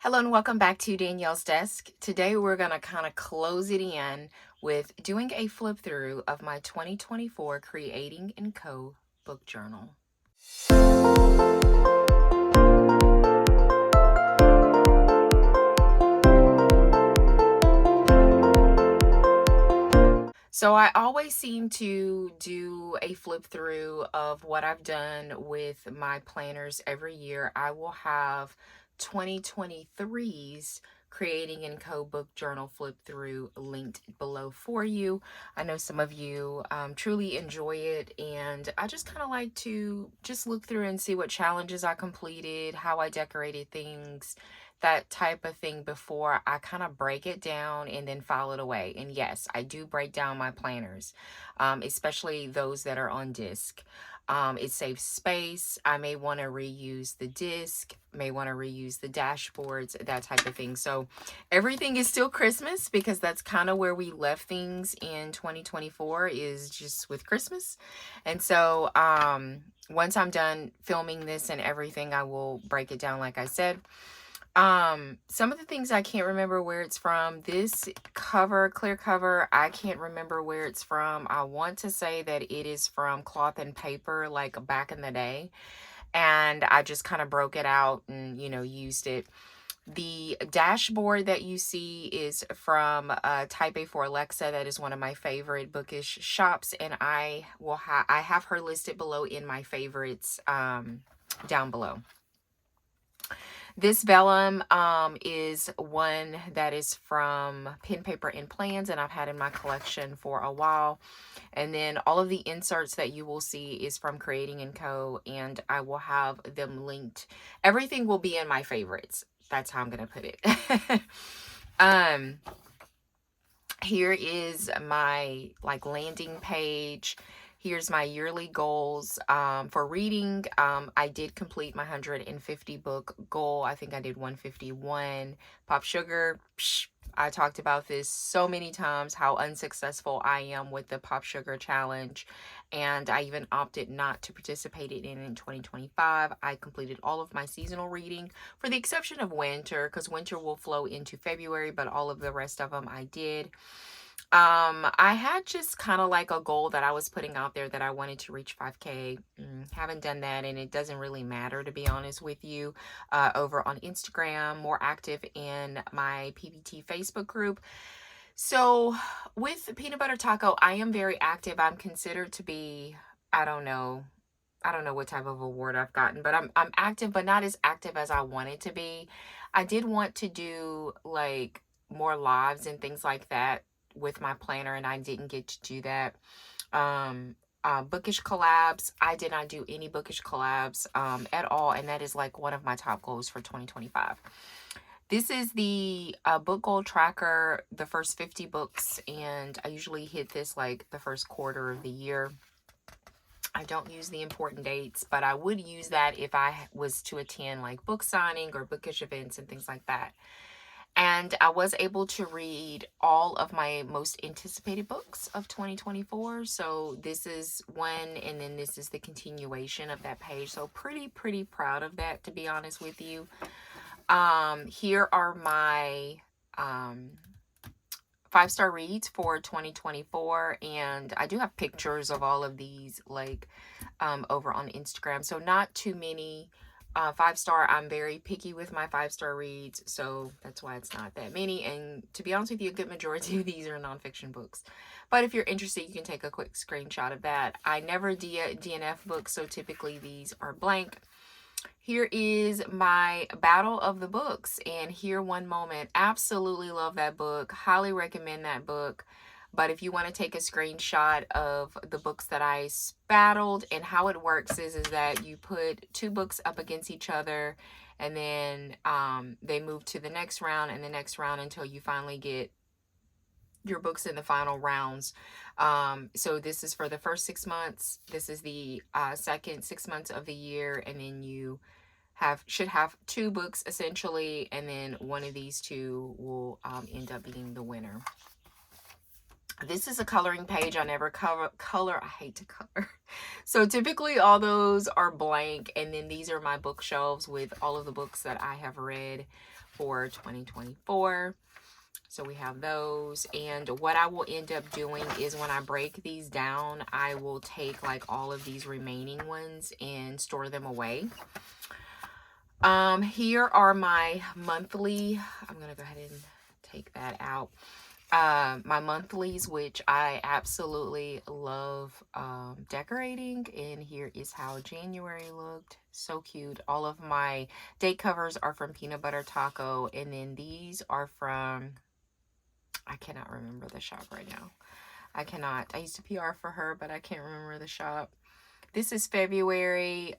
Hello and welcome back to Danielle's Desk. Today we're going to kind of close it in with doing a flip through of my 2024 Creating and Co. book journal. So I always seem to do a flip through of what I've done with my planners every year. I will have 2023's Creating and Co. book journal flip through linked below for you. I know some of you truly enjoy it, and I just kind of like to just look through and see what challenges I completed, how I decorated things, that type of thing before I kind of break it down and then file it away. And yes, I do break down my planners, especially those that are on disc. It saves space. I may want to reuse the disc, may want to reuse the dashboards, that type of thing. So everything is still Christmas because that's kind of where we left things in 2024, is just with Christmas. And so once I'm done filming this and everything, I will break it down like I said. Some of the things I can't remember where it's from. This cover, clear cover, I can't remember where it's from. I want to say that it is from Cloth and Paper, like back in the day. And I just kind of broke it out and, used it. The dashboard that you see is from Type A for Alexa. That is one of my favorite bookish shops, and I have her listed below in my favorites down below. This vellum is one that is from Pen, Paper, and Plans, and I've had in my collection for a while. And then all of the inserts that you will see is from Creating & Co., and I will have them linked. Everything will be in my favorites. That's how I'm going to put it. Here is my landing page. Here's my yearly goals for reading. I did complete my 150 book goal. I think I did 151. Pop Sugar, I talked about this so many times, how unsuccessful I am with the Pop Sugar challenge. And I even opted not to participate in it in 2025. I completed all of my seasonal reading for the exception of winter, because winter will flow into February, but all of the rest of them I did. I had just kind of like a goal that I was putting out there that I wanted to reach 5K. Haven't done that, and it doesn't really matter, to be honest with you. Over on Instagram, more active in my PBT Facebook group. So with Peanut Butter Taco, I am very active. I'm considered to be, I don't know what type of award I've gotten, but I'm active, but not as active as I wanted to be. I did want to do like more lives and things like that with my planner, and I didn't get to do that. Bookish collabs, I did not do any bookish collabs at all, and that is like one of my top goals for 2025. This is the book goal tracker, the first 50 books, and I usually hit this like the first quarter of the year. I don't use the important dates, but I would use that if I was to attend like book signing or bookish events and things like that. And I was able to read all of my most anticipated books of 2024. So this is one, and then this is the continuation of that page. So pretty proud of that, to be honest with you. Here are my 5-star reads for 2024, and I do have pictures of all of these like over on Instagram. So not too many 5-star. I'm very picky with my 5-star reads, so that's why it's not that many. And to be honest with you, a good majority of these are nonfiction books. But if you're interested, you can take a quick screenshot of that. I never DNF books, so typically these are blank. Here is my battle of the books, and Here One Moment. Absolutely love that book. Highly recommend that book. But if you want to take a screenshot of the books that I battled, and how it works is that you put 2 books up against each other, and then they move to the next round and the next round until you finally get your books in the final rounds. So this is for the first 6 months. This is the second 6 months of the year, and then you should have 2 books essentially, and then one of these 2 will end up being the winner. This is a coloring page. I never color. I hate to color. So typically all those are blank, and then these are my bookshelves with all of the books that I have read for 2024. So we have those. And what I will end up doing is when I break these down, I will take like all of these remaining ones and store them away. Here are my monthly. I'm going to go ahead and take that out. My monthlies, which I absolutely love decorating, and here is how January looked. So cute. All of my date covers are from Peanut Butter Taco, and then these are from, I cannot remember the shop right now. I used to PR for her, but I can't remember the shop. This is February.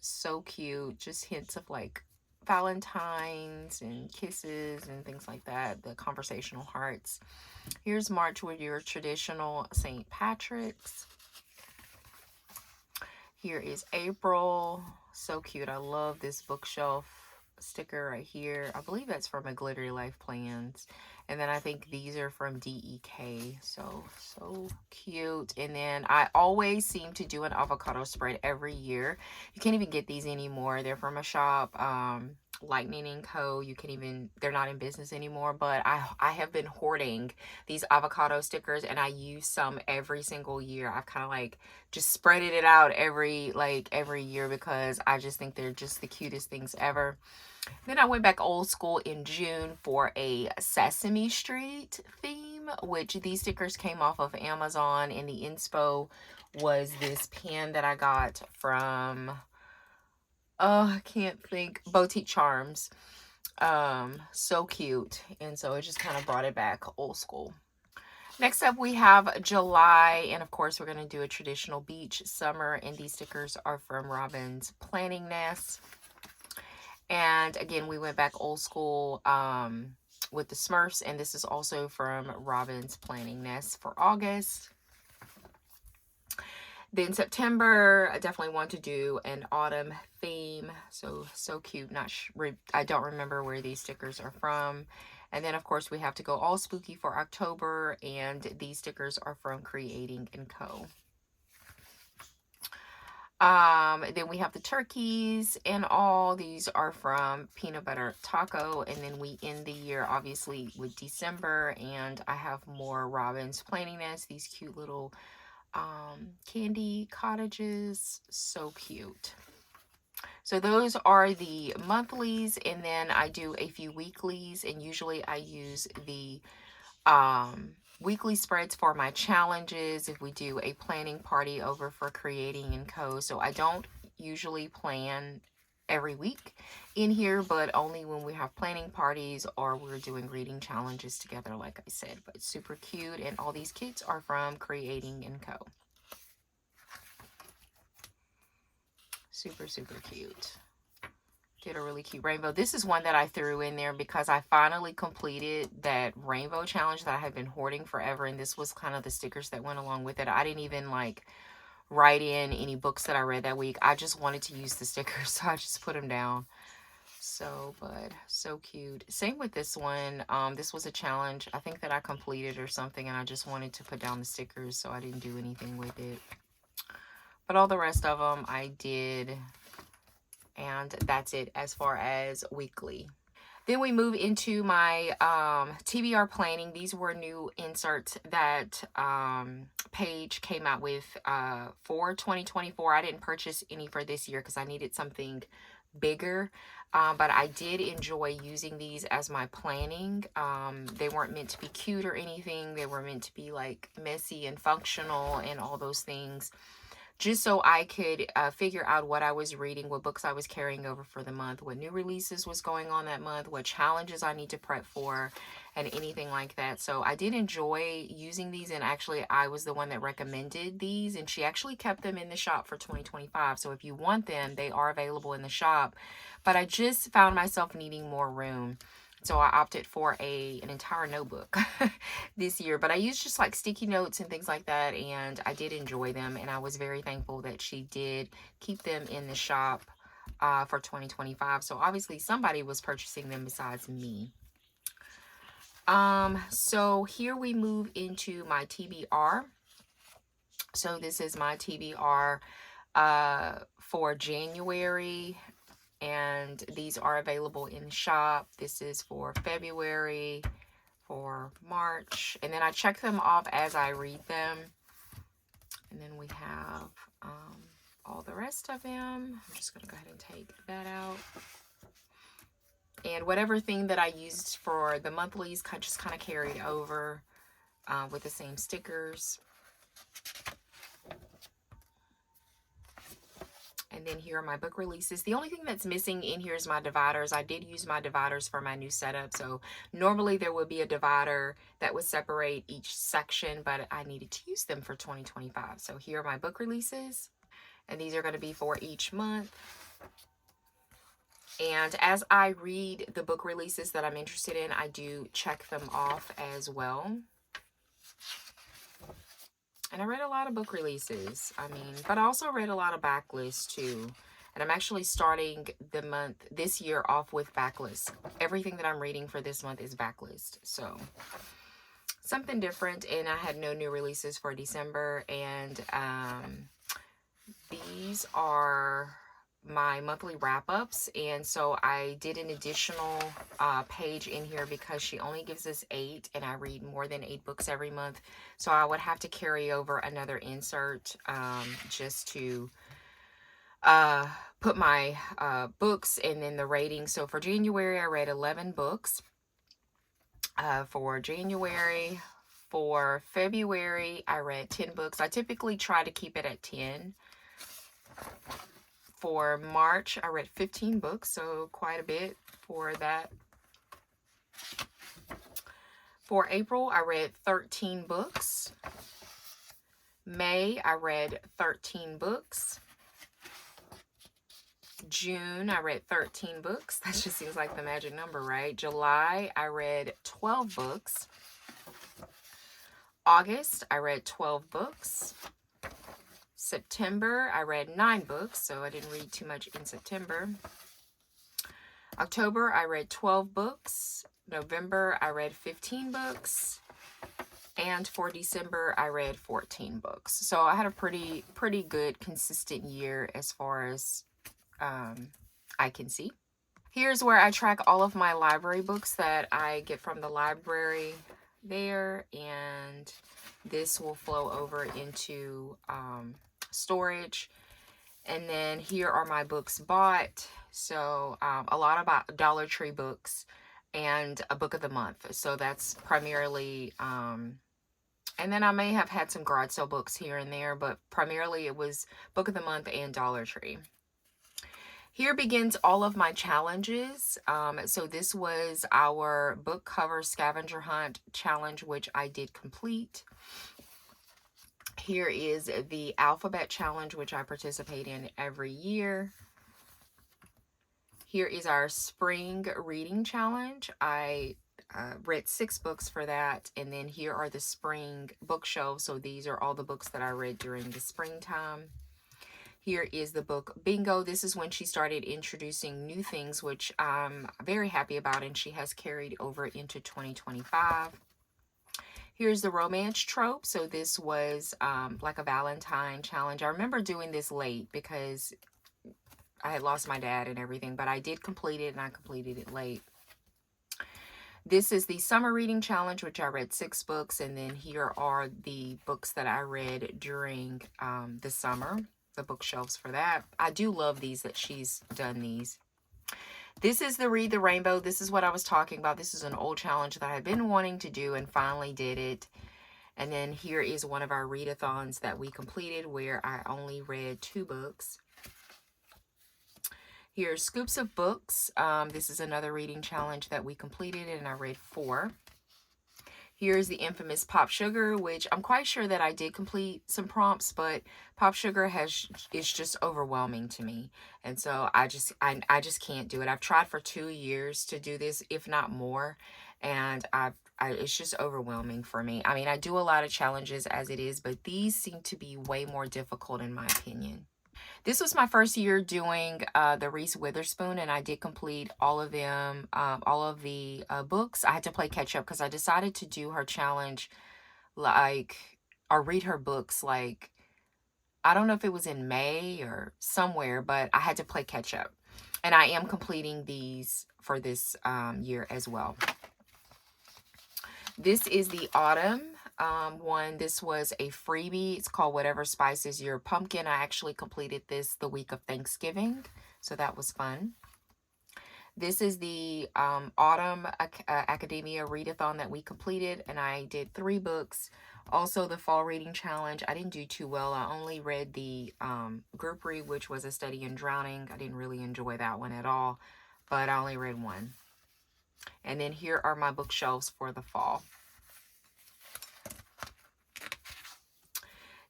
So cute. Just hints of like Valentine's and kisses and things like that. The conversational hearts. Here's March with your traditional St. Patrick's. Here is April. So cute. I love this bookshelf sticker right here. I believe that's from a Glittery Life Plans. And then I think these are from DEK. So cute. And then I always seem to do an avocado spread every year. You can't even get these anymore. They're from a shop, Lightning & Co. You can even, they're not in business anymore. But I have been hoarding these avocado stickers, and I use some every single year. I've kind of like just spreaded it out every year because I just think they're just the cutest things ever. Then I went back old school in June for a Sesame Street theme, which these stickers came off of Amazon, and the inspo was this pen that I got from, I can't think, Boutique Charms. So cute. And so it just kind of brought it back old school. Next up, we have July, and of course, we're going to do a traditional beach summer, and these stickers are from Robin's Planning Nest. And again, we went back old school with the Smurfs, and this is also from Robin's Planning Nest for August. Then September, I definitely want to do an autumn theme. So cute. I don't remember where these stickers are from. And then, of course, we have to go all spooky for October, and these stickers are from Creating & Co. Then we have the turkeys, and all these are from Peanut Butter Taco. And then we end the year obviously with December, and I have more Robin's Planning Nest, these cute little candy cottages. So cute. So those are the monthlies, and then I do a few weeklies, and usually I use the weekly spreads for my challenges if we do a planning party over for Creating & Co. So I don't usually plan every week in here, but only when we have planning parties or we're doing reading challenges together, like I said. But it's super cute, and all these kits are from Creating & Co. Super cute. Get a really cute rainbow. This is one that I threw in there because I finally completed that rainbow challenge that I had been hoarding forever, and this was kind of the stickers that went along with it. I didn't even like write in any books that I read that week. I just wanted to use the stickers, so I just put them down. So cute. Same with this one. This was a challenge I think that I completed or something, and I just wanted to put down the stickers, so I didn't do anything with it. But all the rest of them I did. And that's it as far as weekly. Then we move into my TBR planning. These were new inserts that Paige came out with for 2024. I didn't purchase any for this year because I needed something bigger. But I did enjoy using these as my planning. They weren't meant to be cute or anything. They were meant to be like messy and functional and all those things, just so I could figure out what I was reading, what books I was carrying over for the month, what new releases was going on that month, what challenges I need to prep for, and anything like that. So I did enjoy using these, and actually I was the one that recommended these, and she actually kept them in the shop for 2025. So if you want them, they are available in the shop. But I just found myself needing more room. So I opted for an entire notebook this year. But I used just like sticky notes and things like that. And I did enjoy them. And I was very thankful that she did keep them in the shop for 2025. So obviously somebody was purchasing them besides me. So here we move into my TBR. So this is my TBR for January. and these are available in the shop. This is for February, for March, and then I check them off as I read them. And then we have all the rest of them. I'm just going to go ahead and take that out. And whatever thing that I used for the monthlies just kind of carried over with the same stickers. And then here are my book releases. The only thing that's missing in here is my dividers. I did use my dividers for my new setup. So normally there would be a divider that would separate each section, but I needed to use them for 2025. So here are my book releases. And these are going to be for each month. And as I read the book releases that I'm interested in, I do check them off as well. And I read a lot of book releases, but I also read a lot of backlists too. And I'm actually starting this year off with backlists. Everything that I'm reading for this month is backlist. So something different. And I had no new releases for December. And these are my monthly wrap-ups, and so I did an additional page in here because she only gives us 8, and I read more than 8 books every month, so I would have to carry over another insert just to put my books and then the rating. So for January I read 11 books for January. For February I read 10 books. I typically try to keep it at 10. For March, I read 15 books, so quite a bit for that. For April, I read 13 books. May, I read 13 books. June, I read 13 books. That just seems like the magic number, right? July, I read 12 books. August, I read 12 books. September, I read 9 books, so I didn't read too much in September. October, I read 12 books. November, I read 15 books. And for December, I read 14 books. So I had a pretty good, consistent year as far as I can see. Here's where I track all of my library books that I get from the library there, and this will flow over into storage. And then here are my books bought. So a lot about Dollar Tree books and a book of the month. So that's primarily and then I may have had some garage sale books here and there, but primarily it was book of the month and Dollar Tree. Here begins all of my challenges. So this was our book cover scavenger hunt challenge, which I did complete. Here is the alphabet challenge, which I participate in every year. Here is our spring reading challenge. I read 6 books for that. And then here are the spring bookshelves. So these are all the books that I read during the springtime. Here is the book bingo. This is when she started introducing new things, which I'm very happy about, and she has carried over into 2025. Here's the romance trope. So this was like a Valentine challenge. I remember doing this late because I had lost my dad and everything, but I did complete it, and I completed it late. This is the summer reading challenge, which I read 6 books, and then here are the books that I read during the summer, the bookshelves for that. I do love these that she's done these. This is the Read the Rainbow. This is what I was talking about. This is an old challenge that I had been wanting to do and finally did it. And then here is one of our readathons that we completed where I only read 2 books. Here's Scoops of Books. This is another reading challenge that we completed, and I read 4. Here's the infamous Pop Sugar, which I'm quite sure that I did complete some prompts, but Pop Sugar is just overwhelming to me. And so I just can't do it. I've tried for 2 years to do this, if not more, and it's just overwhelming for me. I mean, I do a lot of challenges as it is, but these seem to be way more difficult in my opinion. This was my first year doing the Reese Witherspoon, and I did complete all of them, all of the books. I had to play catch up because I decided to do her challenge or read her books I don't know if it was in May or somewhere, but I had to play catch up. And I am completing these for this year as well. This is the autumn one. This was a freebie. It's called Whatever Spices Your Pumpkin. I actually completed this the week of Thanksgiving, so that was fun. This is the Autumn Academia Readathon that we completed, and I did 3 books. Also, the Fall Reading Challenge, I didn't do too well. I only read the group read, which was A Study in Drowning. I didn't really enjoy that one at all, but I only read 1. And then here are my bookshelves for the fall.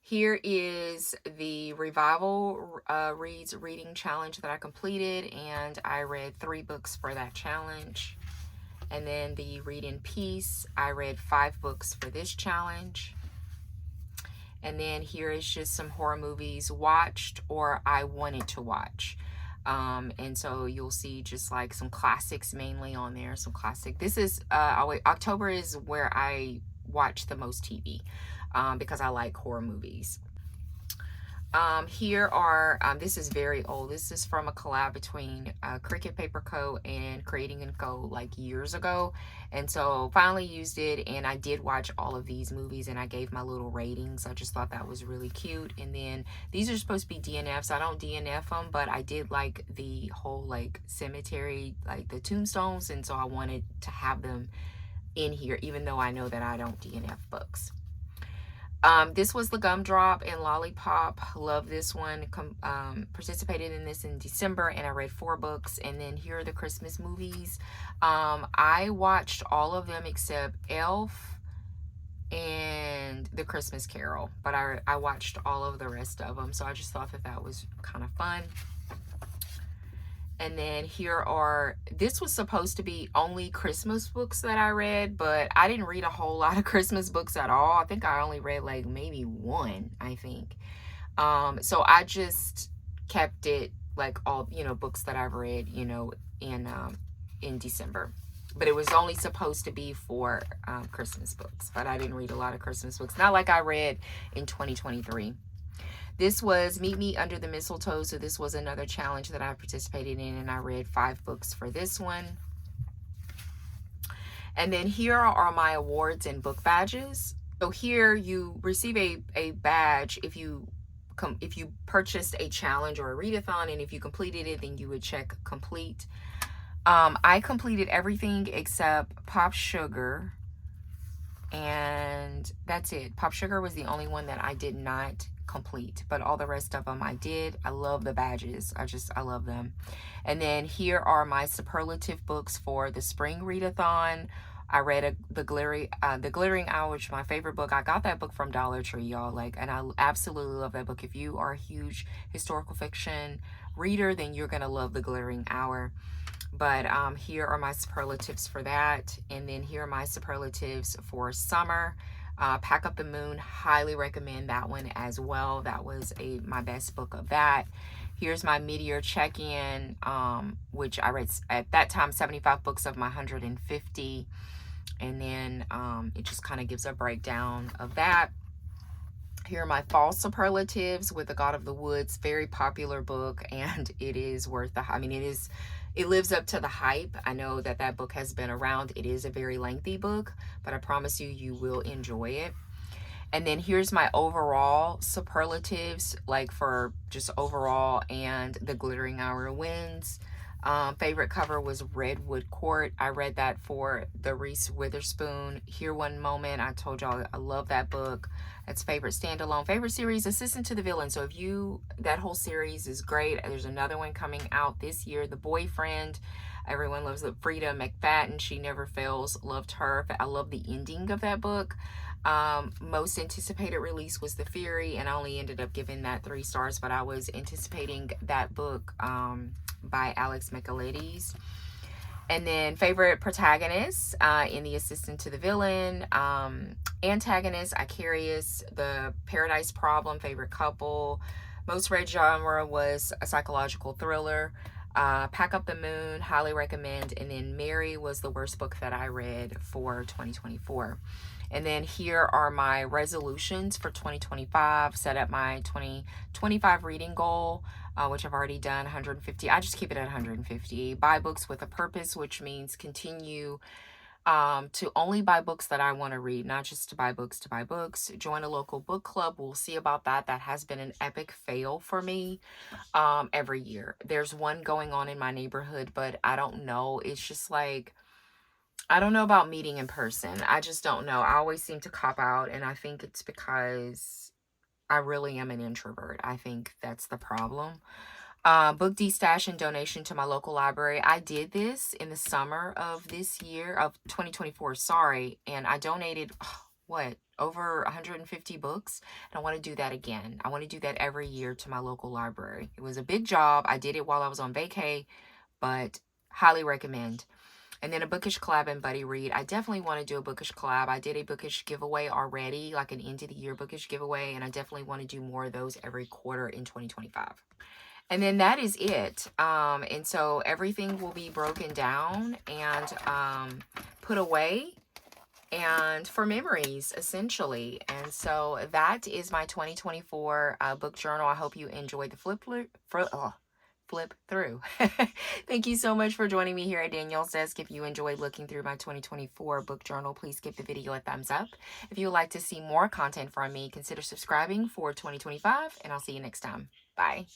Here is the Revival Reads Reading Challenge that I completed, and I read 3 books for that challenge. And then the Read in Peace, I read 5 books for this challenge. And then here is just some horror movies watched or I wanted to watch. And so you'll see just like some classics mainly on there, some classic. This is, October is where I watch the most TV. Because I like horror movies. Here are, this is very old. This is from a collab between Cricut Paper Co. and Creating & Co. like years ago. And so finally used it, and I did watch all of these movies and I gave my little ratings. I just thought that was really cute. And then these are supposed to be DNFs. I don't DNF them, but I did like the whole like cemetery, like the tombstones. And so I wanted to have them in here, even though I know that I don't DNF books. This was the Gumdrop and Lollipop. Love this one. Participated in this in December, and I read 4 books. And then here are the Christmas movies. I watched all of them except Elf and The Christmas Carol, but I watched all of the rest of them, so I just thought that was kind of fun. And then here are, this was supposed to be only Christmas books that I read, but I didn't read a whole lot of Christmas books at all. I think I only read like maybe 1, I think. So I just kept it like all, books that I've read, in December. But it was only supposed to be for Christmas books, but I didn't read a lot of Christmas books. Not like I read in 2023. This was Meet Me Under the Mistletoe, so this was another challenge that I participated in, and I read 5 books for this one. And then here are my awards and book badges. So here you receive a badge if you purchased a challenge or a readathon, and if you completed it, then you would check complete. I completed everything except Pop Sugar, and that's it. Pop Sugar was the only one that I did not complete, but all the rest of them I did. I love the badges. I love them. And then here are my superlative books for the spring readathon. I read the Glittering Hour, which is my favorite book. I got that book from Dollar Tree, y'all. And I absolutely love that book. If you are a huge historical fiction reader, then you're gonna love the Glittering Hour. But here are my superlatives for that. And then here are my superlatives for summer. Pack Up the Moon, highly recommend that one as well. That was my best book of that. Here's my mid-year check-in, which I read at that time 75 books of my 150. And then it just kind of gives a breakdown of that. Here are my fall superlatives with The God of the Woods, very popular book, and it is worth it lives up to the hype. I know that book has been around. It is a very lengthy book, but I promise you will enjoy it. And then here's my overall superlatives, like for just overall, and The Glittering Hour wins. Favorite cover was Redwood Court. I read that for the Reese Witherspoon. Here One Moment. I told y'all I love that book. That's favorite standalone. Favorite series, Assistant to the Villain. So that whole series is great. There's another one coming out this year, The Boyfriend. Everyone loves the Frida McFadden. She Never Fails. Loved her. I love the ending of that book. Most anticipated release was The Fury, and I only ended up giving that 3 stars, but I was anticipating that book by Alex Michaelides. And then favorite protagonists in The Assistant to the Villain. Antagonist, Icarius, The Paradise Problem, favorite couple. Most read genre was a psychological thriller. Pack Up the Moon, highly recommend. And then Mary was the worst book that I read for 2024. And then here are my resolutions for 2025. Set up my 2025 reading goal. which I've already done 150. I just keep it at 150. Buy books with a purpose, which means continue to only buy books that I want to read, not just to buy books to buy books. Join a local book club. We'll see about that. That has been an epic fail for me every year. There's one going on in my neighborhood, but I don't know. It's just like, I don't know about meeting in person. I just don't know. I always seem to cop out, and I think it's because I really am an introvert. I think that's the problem. Book destash and donation to my local library. I did this in the summer of this year, of 2024, sorry, and I donated, what, over 150 books, and I want to do that again. I want to do that every year to my local library. It was a big job. I did it while I was on vacay, but highly recommend. And then a bookish collab and buddy read. I definitely want to do a bookish collab. I did a bookish giveaway already, like an end of the year bookish giveaway, and I definitely want to do more of those every quarter in 2025. And then that is it. And so everything will be broken down and put away and for memories, essentially. And so that is my 2024 book journal. I hope you enjoyed the flip through. Thank you so much for joining me here at Danielle's Desk. If you enjoyed looking through my 2024 book journal, please give the video a thumbs up. If you would like to see more content from me, consider subscribing for 2025, and I'll see you next time. Bye.